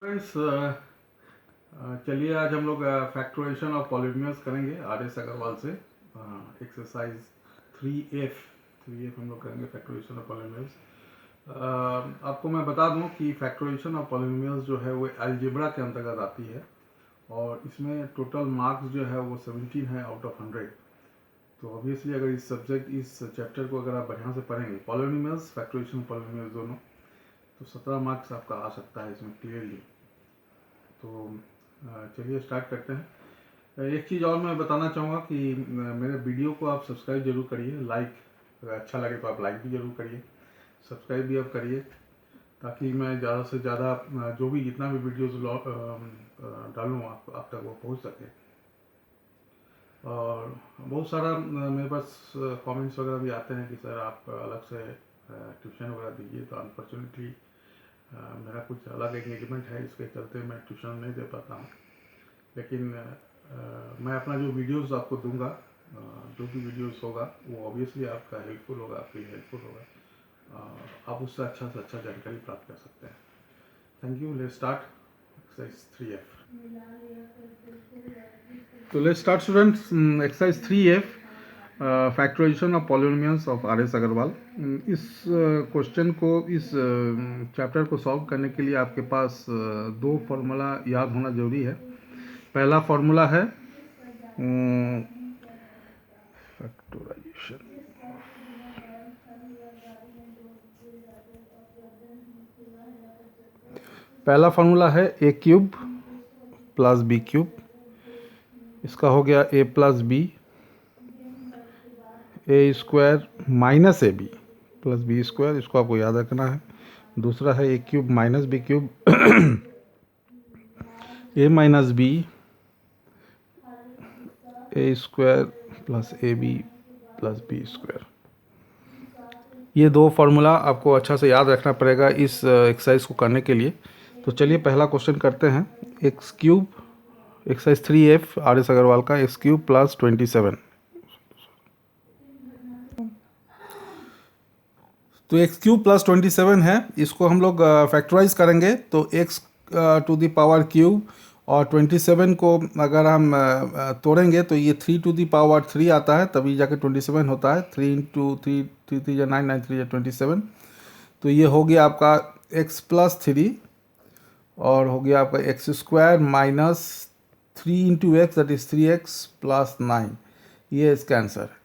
Friends, चलिए आज हम लोग फैक्टराइजेशन ऑफ पॉलिनोमियल्स करेंगे आर.एस. अग्रवाल से। एक्सरसाइज 3F हम लोग करेंगे फैक्टराइजेशन ऑफ पॉलिनोमियल्स। आपको मैं बता दूं कि फैक्टराइजेशन ऑफ पॉलिनोमियल्स जो है वो अलजेब्रा के अंतर्गत आती है और इसमें टोटल मार्क्स जो है वो 17 है आउट ऑफ 100। तो ऑब्वियसली अगर इस चैप्टर को अगर आप बढ़िया से पढ़ेंगे, पॉलिनोमियल्स फैक्टराइजेशन पॉलिनोमियल्स दोनों, तो 17 मार्क्स आपका आ सकता है इसमें क्लियरली। तो चलिए स्टार्ट करते हैं। एक चीज़ और मैं बताना चाहूँगा कि मेरे वीडियो को आप सब्सक्राइब जरूर करिए, लाइक अगर अच्छा लगे तो आप लाइक भी जरूर करिए, सब्सक्राइब भी आप करिए, ताकि मैं ज़्यादा से ज़्यादा जो भी जितना भी वीडियोस डालूँ आप तक वो पहुँच सके। और बहुत सारा मेरे पास कमेंट्स वगैरह भी आते हैं कि सर आप अलग से ट्यूशन वगैरह दीजिए, तो अनफॉर्चुनेटली मेरा कुछ अलग एंगेजमेंट है, इसके चलते मैं ट्यूशन नहीं दे पाता हूँ। लेकिन मैं अपना जो वीडियोस आपको दूंगा, जो भी वीडियोस होगा वो ऑब्वियसली आपका हेल्पफुल होगा, आपके लिए हेल्पफुल होगा। आप उससे अच्छा से अच्छा जानकारी प्राप्त कर सकते हैं। Thank you. Let's start exercise 3F। तो let's start students, exercise 3F, factorisation of polynomials of R S. Aggarwal. इस क्वेश्चन को, इस चैप्टर को सॉल्व करने के लिए आपके पास दो फार्मूला याद होना जरूरी है। पहला फार्मूला है फैक्टराइजेशन, पहला फार्मूला है A cube plus B cube. इसका हो गया A plus B, A square minus A B plus B square, इसको आपको याद रखना है। दूसरा है A cube minus B cube, A minus B, A square plus A B plus B square. ये दो फार्मूला आपको अच्छा से याद रखना पड़ेगा इस एक्सरसाइज को करने के लिए। तो चलिए पहला क्वेश्चन करते हैं। X cube, exercise 3F R S. Aggarwal का, एक्स क्यूब प्लस 27। तो एक्स क्यूब प्लस 27 है, इसको हम लोग फैक्टराइज करेंगे तो x to the power cube और 27 को अगर हम तोड़ेंगे तो ये 3 टू द पावर 3 आता है, तभी जाके 27 होता है। 3 इंटू 3, 3 3 9, 9 3 27। तो ये हो गया आपका x प्लस 3 और हो गया आपका X square minus 3 into X, that is 3x plus 9। ये इसका आंसर है,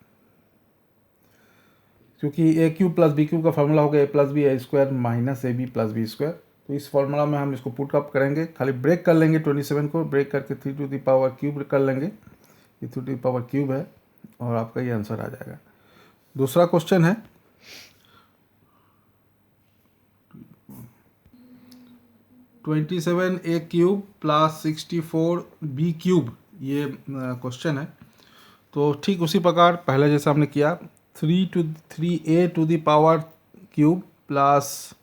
क्योंकि A cube plus B cube का फार्मूला हो गया A plus B A square minus A B plus B square. तो इस फार्मूला में हम इसको पुट अप करेंगे, खाली ब्रेक कर लेंगे 27 को, ब्रेक करके 3 टू द पावर क्यूब कर लेंगे, ये 3 टू द पावर क्यूब है और आपका ये आंसर आ जाएगा। दूसरा क्वेश्चन है 27 ए क्यूब प्लस 64 बी क्यूब, ये क्वेश्चन है। तो ठीक उसी प्रकार पहले जैसा हमने किया, 3 to the power cube plus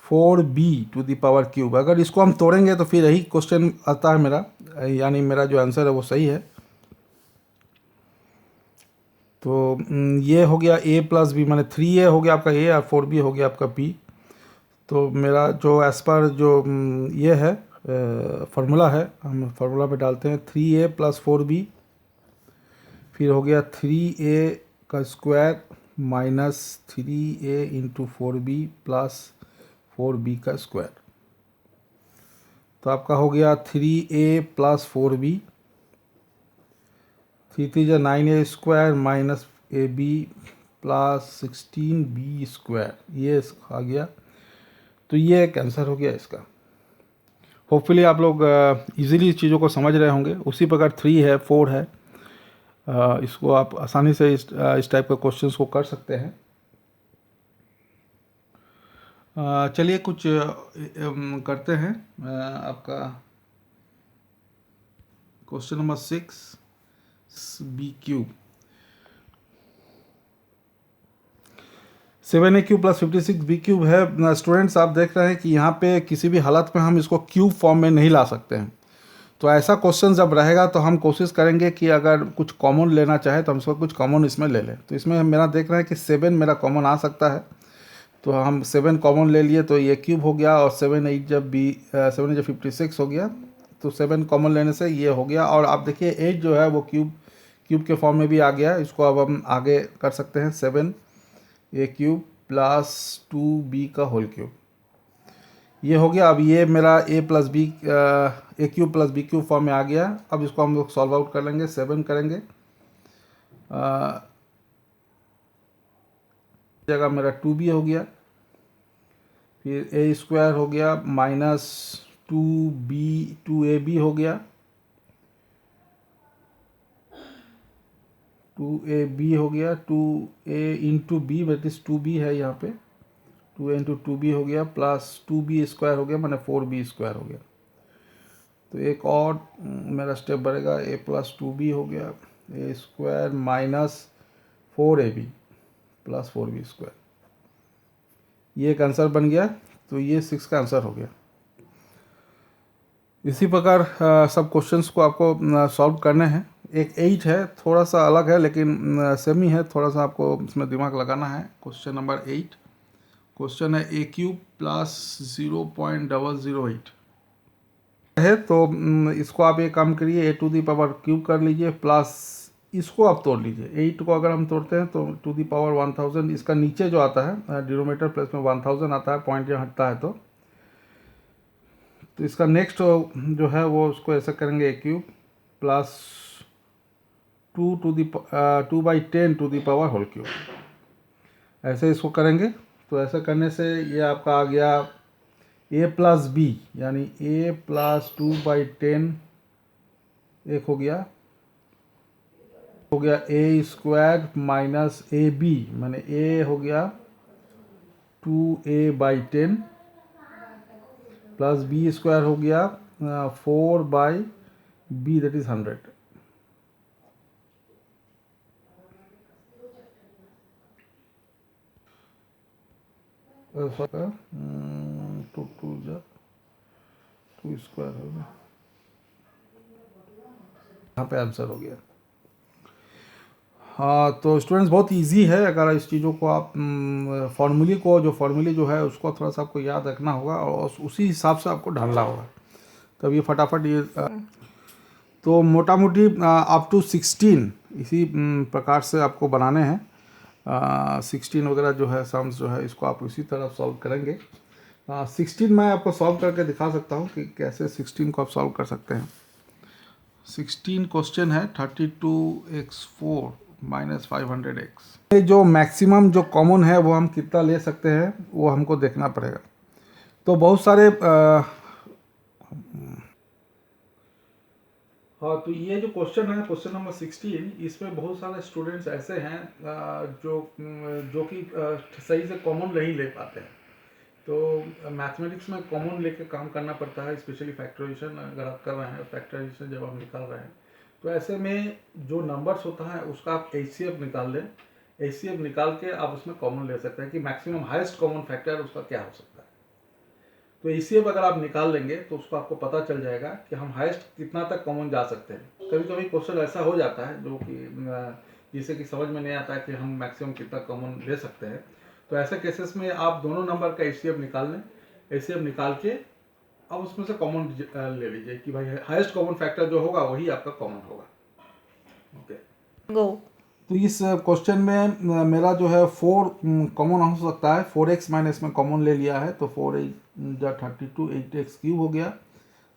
4b to the power cube. अगर इसको हम तोड़ेंगे तो फिर यही क्वेश्चन आता है मेरा, यानी मेरा जो आंसर है वो सही है। तो ये हो गया a प्लस बी, माने 3a हो गया आपका a और 4b हो गया आपका b। तो मेरा जो एज पर जो ये है फार्मूला है, हम फार्मूला पे डालते हैं 3a प्लस 4b, फिर हो गया 3a का square minus 3a into 4b plus 4b का स्क्वायर। तो आपका हो गया 3a plus 4b, 3 3 9a square minus A B plus 16b square, ये आ गया। तो ये एक आंसर हो गया इसका। होपफुली आप लोग इजीली इस चीज़ों को समझ रहे होंगे। उसी प्रकार 3 है, 4 है, इसको आप आसानी से इस टाइप के क्वेश्चंस को कर सकते हैं। चलिए कुछ करते हैं। आपका question number 6 b cube, 7a cube plus 56 b cube है। स्टूडेंट्स आप देख रहे हैं कि यहाँ पे किसी भी हालत में हम इसको क्यूब फॉर्म में नहीं ला सकते हैं। तो ऐसा क्वेश्चन जब रहेगा तो हम कोशिश करेंगे कि अगर कुछ कॉमन लेना चाहे तो हम इसको कुछ कॉमन इसमें ले लें। तो इसमें मेरा देख रहे हैं कि 7 मेरा कॉमन आ सकता है, तो हम 7 कॉमन ले लिए तो ये क्यूब हो गया, और 7 जब 56 हो गया, तो 7 कॉमन लेने से ये हो गया। और आप देखिए 8 जो है वो क्यूब के फॉर्म में भी आ गया। इसको अब हम आगे कर सकते हैं, 7a क्यूब प्लस 2b का होल क्यूब, ये हो गया। अब ये मेरा A cube plus B cube form में आ गया। अब इसको हम लोग सॉल्व आउट कर लेंगे, 7 करेंगे, जगह मेरा 2b हो गया, फिर ए स्क्वायर हो गया माइनस 2ab हो गया, 2ab हो गया, 2a into B that is 2b है यहाँ पे, 2a इंटू 2b हो गया, प्लस 2b स्क्वायर हो गया, मैंने 4b स्क्वायर हो गया। तो एक और मेरा स्टेप बढ़ेगा, a प्लस 2b हो गया, A square minus 4ab plus 4b square, ये एक आंसर बन गया। तो ये 6 का आंसर हो गया। इसी प्रकार सब क्वेश्चंस को आपको सॉल्व करने हैं। एक 8 है, थोड़ा सा अलग है लेकिन सेम ही है, थोड़ा सा आपको इसमें दिमाग लगाना है। क्वेश्चन नंबर 8, क्वेश्चन है ए क्यूब प्लस 0.008 है। तो इसको आप एक काम करिए, ए टू दी पावर क्यूब कर लीजिए, प्लस इसको आप तोड़ लीजिए। 8 को अगर हम तोड़ते हैं तो टू दी पावर 1000, इसका नीचे जो आता है डिनोमिनेटर प्लस में 1000 आता है, पॉइंट यहाँ हटता है। तो इसका नेक्स्ट जो है वो उसको ऐसा करेंगे, A cube plus 2/10 to the power whole cube, ऐसे इसको करेंगे। तो ऐसा करने से ये आपका आ गया a प्लस बी, यानी a प्लस 2/10 एक हो गया a square minus A b, मैंने a हो गया 2a/10 प्लस b स्क्वायर हो गया 4/b that is 100। To square हो गया, यहाँ पे आंसर हो गया। हाँ, तो स्टूडेंट्स बहुत इजी है। अगर इस चीज़ों को आप फॉर्मूले जो है उसको थोड़ा सा आपको याद रखना होगा और उसी हिसाब से आपको ढालना होगा, तब ये फटाफट ये तो मोटा मोटी अप टू 16 इसी प्रकार से आपको बनाने हैं। 16 वगैरह जो है सम्स जो है इसको आप इसी तरह सॉल्व करेंगे। 16 मैं आपको सॉल्व करके दिखा सकता हूँ कि कैसे 16 को आप सॉल्व कर सकते हैं। 16 क्वेश्चन है 32x4 माइनस 500x। ये जो मैक्सिमम जो कॉमन है वो हम कितना ले सकते हैं वो हमको देखना पड़ेगा। तो बहुत सारे हाँ, तो ये जो क्वेश्चन है, क्वेश्चन नंबर 16, इसमें बहुत सारे स्टूडेंट्स ऐसे हैं जो कि सही से कॉमन नहीं ले पाते हैं। तो मैथमेटिक्स में कॉमन लेके काम करना पड़ता है, स्पेशली फैक्टराइजेशन अगर आप कर रहे हैं, फैक्टराइजेशन जब आप निकाल रहे हैं, तो ऐसे में जो नंबर्स होता है उसका आप HCF निकाल लें। HCF निकाल के आप उसमें कॉमन ले सकते हैं कि मैक्सिमम हाईएस्ट कॉमन फैक्टर उसका क्या हो सकता है। तो HCF अगर आप निकाल लेंगे तो उसको आपको पता चल जाएगा कि हम हाईएस्ट कितना तक कॉमन जा सकते हैं। कभी कभी क्वेश्चन ऐसा हो जाता है जो कि जिसे कि समझ में नहीं आता है कि हम मैक्सिमम कितना कॉमन ले सकते हैं। तो ऐसे केसेस में आप दोनों नंबर का HCF निकाल लें। HCF निकाल के अब उसमें से कॉमन ले लीजिए कि भाई हाईएस्ट कॉमन फैक्टर जो होगा वही आपका कॉमन होगा। ओके, गो। तो इस क्वेश्चन में मेरा जो है 4 कॉमन हो सकता है। 4x मैंने इसमें कॉमन ले लिया है, तो 4×32 8x क्यूब हो गया,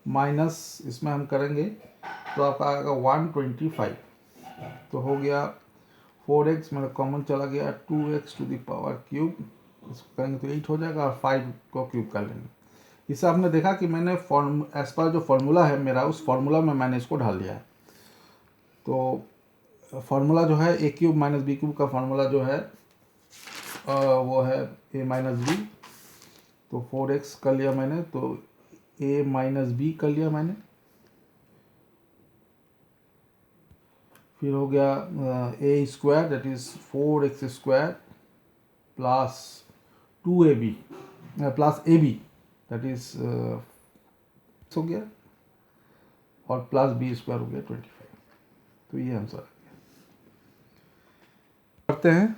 माइनस इसमें हम करेंगे तो आपका आएगा 125। तो हो गया 4x मेरा कॉमन चला गया, 2x to the power cube, इसको करेंगे तो 8 हो जाएगा, और 5 को क्यूब कर लेंगे। इससे आपने देखा कि मैंने एज पर जो फॉर्मूला है मेरा, उस फॉर्मूला में मैंने इसको ढाल दिया है। तो फार्मूला जो है A cube minus B cube का फार्मूला जो है वो है ए माइनस बी। तो 4x कर लिया मैंने, तो ए माइनस बी कर लिया मैंने, फिर हो गया A square that is 4x square plus 2ab plus A B that is हो गया, और प्लस बी स्क्वायर हो गया 25। तो ये आंसर करते हैं।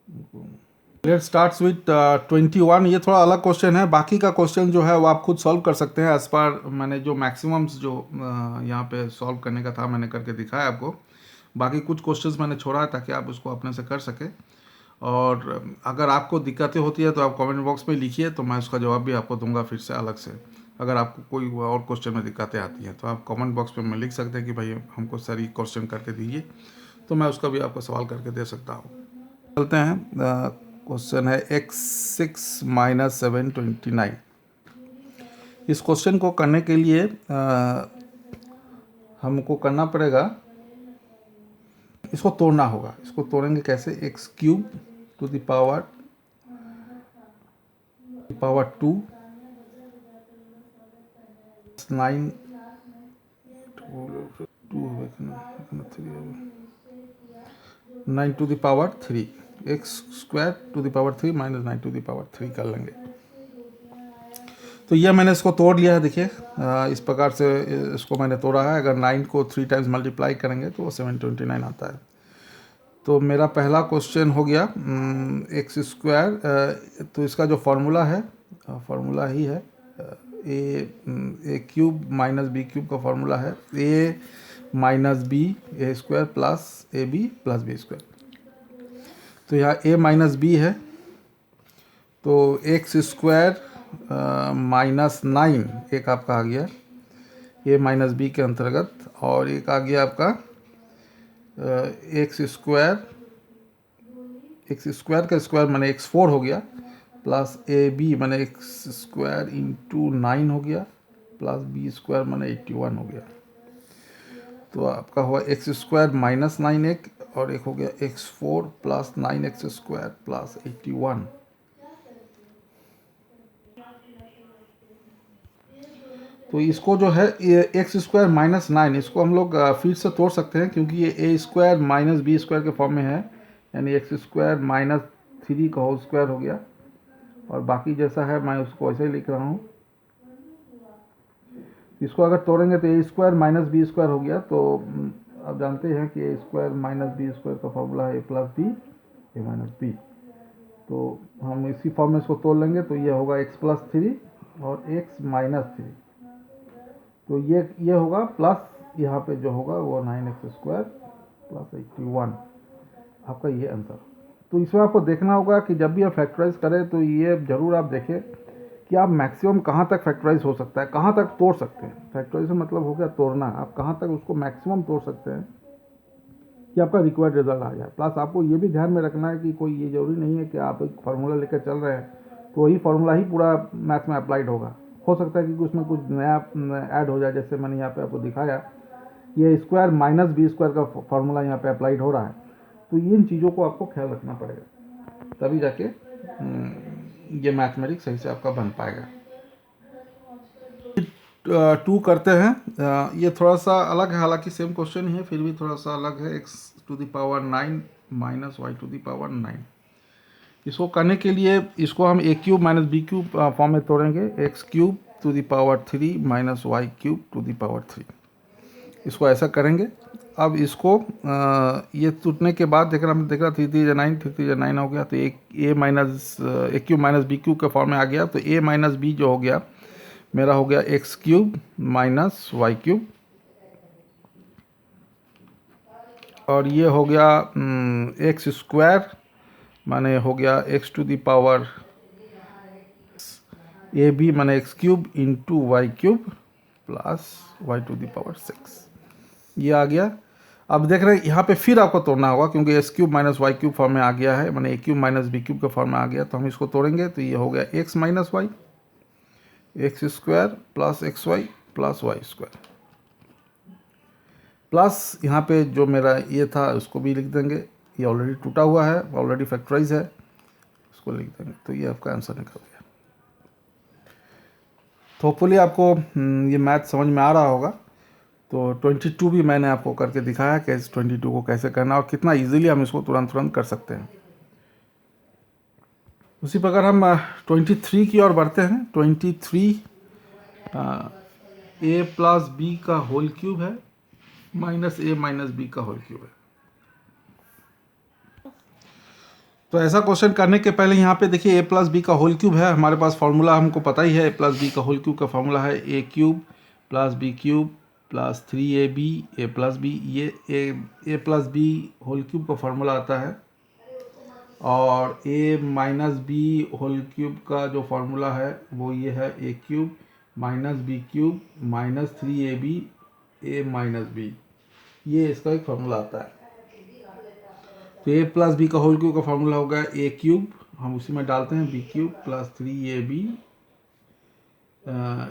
Let start with 21। ये थोड़ा अलग क्वेश्चन है, बाकी का क्वेश्चन जो है वो आप खुद सॉल्व कर सकते हैं एज पर मैंने जो मैक्सिमम्स जो यहाँ पे सॉल्व करने का था मैंने करके दिखाया आपको। बाकी कुछ क्वेश्चंस मैंने छोड़ा है ताकि आप उसको अपने से कर सकें। और अगर आपको दिक्कतें होती है तो आप कमेंट बॉक्स में लिखिए, तो मैं उसका जवाब भी आपको दूंगा फिर से अलग से। अगर आपको कोई और क्वेश्चन में दिक्कतें आती हैं तो आप कमेंट बॉक्स में लिख सकते हैं कि भाई हमको सर क्वेश्चन करके दीजिए, तो मैं उसका भी आपको सवाल करके दे सकता हूँ। चलते हैं, क्वेश्चन है x6 - 729। इस क्वेश्चन को करने के लिए हमको करना पड़ेगा, इसको तोड़ना होगा। इसको तोड़ेंगे कैसे? x³ to the power 2 9 9 to the power 3, x² to the power 3 - 9 to the power 3 कर लेंगे। तो यह मैंने इसको तोड़ लिया है, देखिए इस प्रकार से इसको मैंने तोड़ा है। अगर 9 को 3 टाइम्स मल्टीप्लाई करेंगे तो वो 729 आता है। तो मेरा पहला क्वेश्चन हो गया x², तो इसका जो फार्मूला है, फार्मूला ही है a³ - b³ का फार्मूला है a - b a² plus ab plus b²। तो यहाँ a - b है, तो x² -9 एक आपका आ गया a - b के अंतर्गत, और एक आ गया आपका x² का स्क्वायर माने x4 हो गया, प्लस ab माने x² इंटू 9 हो गया, प्लस b² माने 81 हो गया। तो आपका हुआ x² -9 एक, और एक हो गया x4 प्लस 9x² प्लस 81। तो इसको जो है x² -9, इसको हम लोग फिर से तोड़ सकते हैं, क्योंकि ये a² - b² के फॉर्म में है, यानी x² -3 का होल स्क्वायर हो गया। और बाकी जैसा है मैं उसको ऐसे ही लिख रहा हूँ। इसको अगर तोड़ेंगे तो a² - b² हो गया। तो आप जानते हैं कि a² - b² का फॉर्मूला है a plus b a - b। तो हम इसी फॉर्म में इसको तोड़ लेंगे, तो ये होगा x प्लस 3 और x -3। तो ये होगा प्लस यहाँ पे जो होगा वो 9x² प्लस 81, आपका ये आंसर। तो इसमें आपको देखना होगा कि जब भी आप फैक्टराइज करें तो ये जरूर आप देखें कि आप मैक्सिमम कहाँ तक फैक्टराइज हो सकता है, कहाँ तक तोड़ सकते हैं। फैक्टराइज मतलब हो गया तोड़ना, आप कहाँ तक उसको मैक्सिमम तोड़ सकते हैं कि आपका रिक्वायर्ड रिजल्ट आ जाए। प्लस आपको ये भी ध्यान में रखना है कि कोई ये जरूरी नहीं है कि आप एक फार्मूला लेकर चल रहे हैं तो वही फार्मूला ही पूरा मैथ्स में अप्लाइड होगा। हो सकता है कि उसमें कुछ नया ऐड हो जाए, जैसे मैंने यहाँ पे आपको दिखाया ये स्क्वायर माइनस b² का फार्मूला यहाँ पे अप्लाइड हो रहा है। तो इन चीज़ों को आपको ख्याल रखना पड़ेगा, तभी जाके ये मैथमेटिक्स सही से आपका बन पाएगा। 2 करते हैं, ये थोड़ा सा अलग है, हालांकि सेम क्वेश्चन ही है, फिर भी थोड़ा सा अलग है। x⁻9 - y⁻9। इसको करने के लिए इसको हम a³ - b³ फॉर्म में तोड़ेंगे। x³ to the power 3 - y³ to the power 3। इसको ऐसा करेंगे। अब इसको ये टूटने के बाद देख रहा 3 3 9 3 3 9 हो गया, तो एक a³ - b³ के फॉर्म में आ गया। तो a - b जो हो गया मेरा हो गया x³ - y³, और ये हो गया x² माने हो गया x to the power ab माने x³ into y³ plus y to the power 6, ये आ गया। अब देख रहे हैं यहाँ पे फिर आपको तोड़ना होगा, क्योंकि x³ - y³ फॉर्म में आ गया है, माने a³ - b³ के फॉर्म में आ गया। तो हम इसको तोड़ेंगे, तो ये हो गया x - y x² plus xy plus y² plus यहाँ पे जो मेरा ये था उसको भी लिख देंगे। ये ऑलरेडी टूटा हुआ है, ऑलरेडी फैक्टराइज है, उसको लिख देंगे। तो ये आपका आंसर निकल गया। तो होपफुली आपको ये मैथ समझ में आ रहा होगा। तो 22 भी मैंने आपको करके दिखाया कि 22 को कैसे करना और कितना इजीली हम इसको तुरंत कर सकते हैं। उसी प्रकार हम 23 की ओर बढ़ते हैं। 23 a प्लस b का होल क्यूब है माइनस a माइनस b का होल क्यूब है। तो ऐसा क्वेश्चन करने के पहले यहाँ पे देखिए ए प्लस बी का होल क्यूब है, हमारे पास फार्मूला हमको पता ही है। ए प्लस बी का होल क्यूब का फार्मूला है A cube plus B cube plus 3ab A plus B. ये A plus B whole cube का फार्मूला आता है। और A minus B whole cube का जो फार्मूला है वो ये है A cube minus B cube minus 3ab A minus B. ये इसका एक फार्मूला आता है। तो ए प्लस बी का होल क्यूब का फार्मूला होगा ए क्यूब, हम उसी में डालते हैं B cube plus 3ab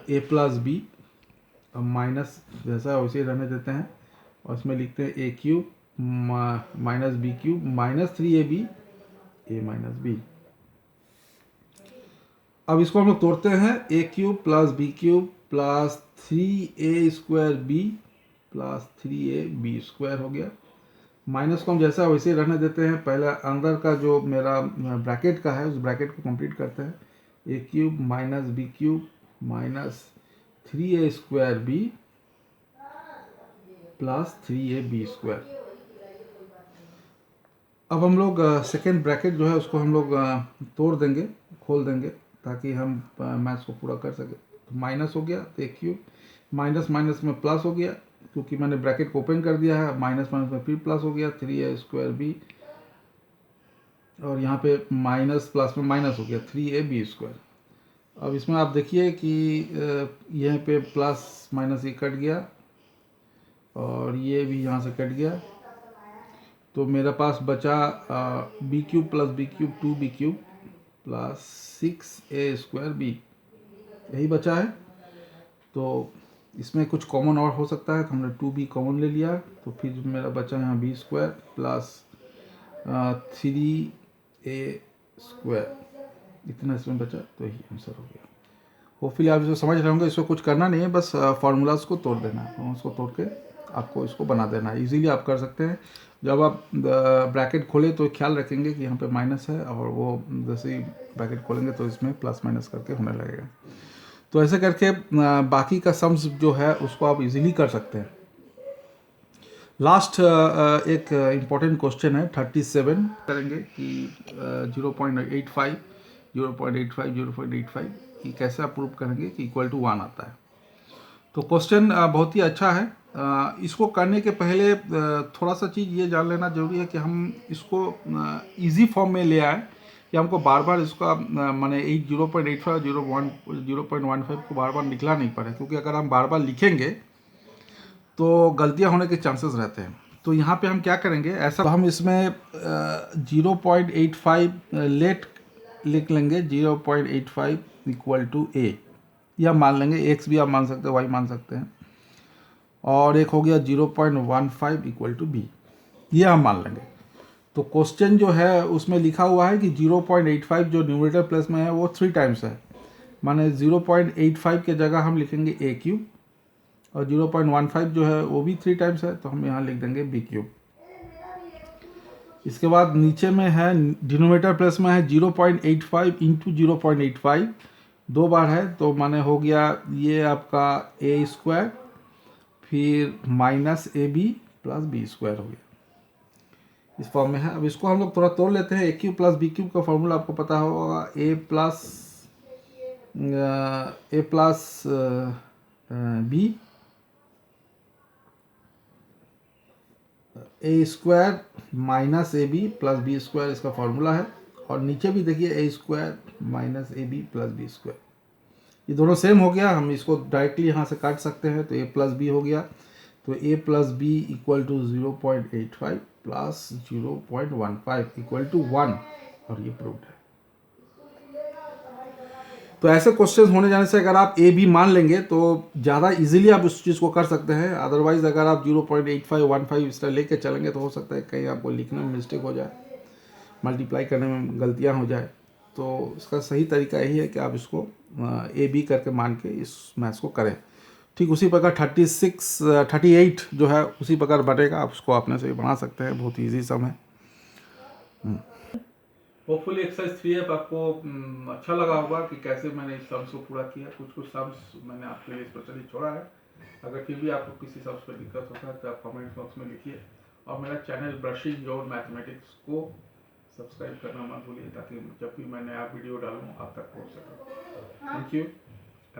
A plus B minus जैसा वैसे ही रहने देते हैं, और इसमें लिखते हैं A cube minus B cube minus 3ab A minus B. अब इसको हम लोग तोड़ते हैं, A cube plus B cube plus 3a² B plus 3ab square हो गया। माइनस को हम जैसा वैसे ही रहने देते हैं। पहले अंदर का जो मेरा ब्रैकेट का है उस ब्रैकेट को कंप्लीट करते हैं। A cube minus B cube minus 3a² B plus 3ab square. अब हम लोग सेकेंड ब्रैकेट जो है उसको हम लोग तोड़ देंगे, खोल देंगे, ताकि हम मैथ्स को पूरा कर सके। तो माइनस हो गया तो ए क्यूब माइनस माइनस में प्लस हो गया, क्योंकि मैंने ब्रैकेट को ओपन कर दिया है। माइनस माइनस में फिर प्लस हो गया 3a² बी, और यहाँ पे माइनस प्लस में माइनस हो गया 3ab स्क्वायर। अब इसमें आप देखिए कि यहाँ पे प्लस माइनस ये कट गया और ये भी यहाँ से कट गया, तो मेरे पास बचा b cube plus B cube 2b cube plus 6a² b, यही बचा है। तो इसमें कुछ कॉमन और हो सकता है, तो हमने 2b कॉमन ले लिया, तो फिर मेरा बचा यहाँ b² प्लस 3a², इतना इसमें बचा, तो यही आंसर हो गया। होपफुली आप इसको समझ रहे होंगे। इसको कुछ करना नहीं है, बस फार्मूलाज को तोड़ देना है, उसको तोड़ के आपको इसको बना देना है। इजीली आप कर सकते हैं। जब आप ब्रैकेट खोले तो ख्याल रखेंगे कि यहाँ पे माइनस है, और वो जैसे ही ब्रैकेट खोलेंगे तो इसमें प्लस माइनस करके होने लगेगा। तो ऐसे करके बाकी का सम्स जो है उसको आप इजीली कर सकते हैं। लास्ट एक इम्पॉर्टेंट क्वेश्चन है 37 करेंगे कि 0.85 0.85 0.85 ये कैसे आप प्रूव करेंगे कि इक्वल टू 1 आता है। तो क्वेश्चन बहुत ही अच्छा है। इसको करने के पहले थोड़ा सा चीज़ ये जान लेना जरूरी है कि हम इसको इजी फॉर्म में ले आए, कि हमको बार बार इसका माने 0.85 0.15 को बार बार निकला नहीं पड़े, क्योंकि अगर हम बार बार लिखेंगे तो गलतियां होने के चांसेस रहते हैं। तो यहाँ पे हम क्या करेंगे, ऐसा तो हम इसमें 0.85 लेट लिख लेंगे 0.85 इक्वल टू ए, या मान लेंगे एक्स भी आप मान सकते हैं, वाई मान सकते हैं। और एक हो गया 0.15 इक्वल टू बी, ये हम मान लेंगे। तो क्वेश्चन जो है उसमें लिखा हुआ है कि 0.85 जो न्यूमरेटर प्लस में है वो 3 टाइम्स है, माने 0.85 के जगह हम लिखेंगे ए क्यूब, और 0.15 जो है वो भी 3 टाइम्स है, तो हम यहाँ लिख देंगे बी क्यूब। इसके बाद नीचे में है डिनोमिनेटर प्लस में है 0.85 इंटू 0.85 2 बार है, तो माने हो गया ये आपका a², फिर माइनस ab प्लस b² हो गया, इस फॉर्म में है। अब इसको हम लोग थोड़ा तोड़ लेते हैं। A cube plus B cube का फॉर्मूला आपको पता होगा, A plus B a² minus ab plus b² इसका फॉर्मूला है। और नीचे भी देखिए a² minus ab plus b², ये दोनों सेम हो गया। हम इसको डायरेक्टली यहाँ से काट सकते हैं, तो a प्लस बी हो गया, तो a plus b equal to 0.85 plus 0.15 equal to 1, और ये प्रूव्ड है। तो ऐसे क्वेश्चंस होने जाने से अगर आप ए भी मान लेंगे तो ज़्यादा इजीली आप उस चीज़ को कर सकते हैं। अदरवाइज अगर आप 0.8515 इस तरह लेके चलेंगे तो हो सकता है कहीं आपको लिखने में मिस्टेक हो जाए, मल्टीप्लाई करने में गलतियाँ हो जाए। तो इसका सही तरीका यही है कि आप इसको ए बी करके मान के इस मैथ्स को करें। ठीक उसी प्रकार 38 जो है उसी प्रकार बनेगा, आप उसको अपने से बना सकते हैं, बहुत ईजी सम है। होपफुली एक्सरसाइज 3F आपको अच्छा लगा होगा कि कैसे मैंने इस सम्स को पूरा किया। कुछ सम्स मैंने आपके लिए स्पेशली छोड़ा है। अगर फिर भी आपको किसी सम्स पर दिक्कत होता है तो आप कमेंट बॉक्स में लिखिए, और मेरा चैनल ब्रशिंग योर मैथमेटिक्स को सब्सक्राइब करना मत भूलिए ताकि जब भी मैं नया वीडियो डालूँ आप तक पहुँच सके। Thank you.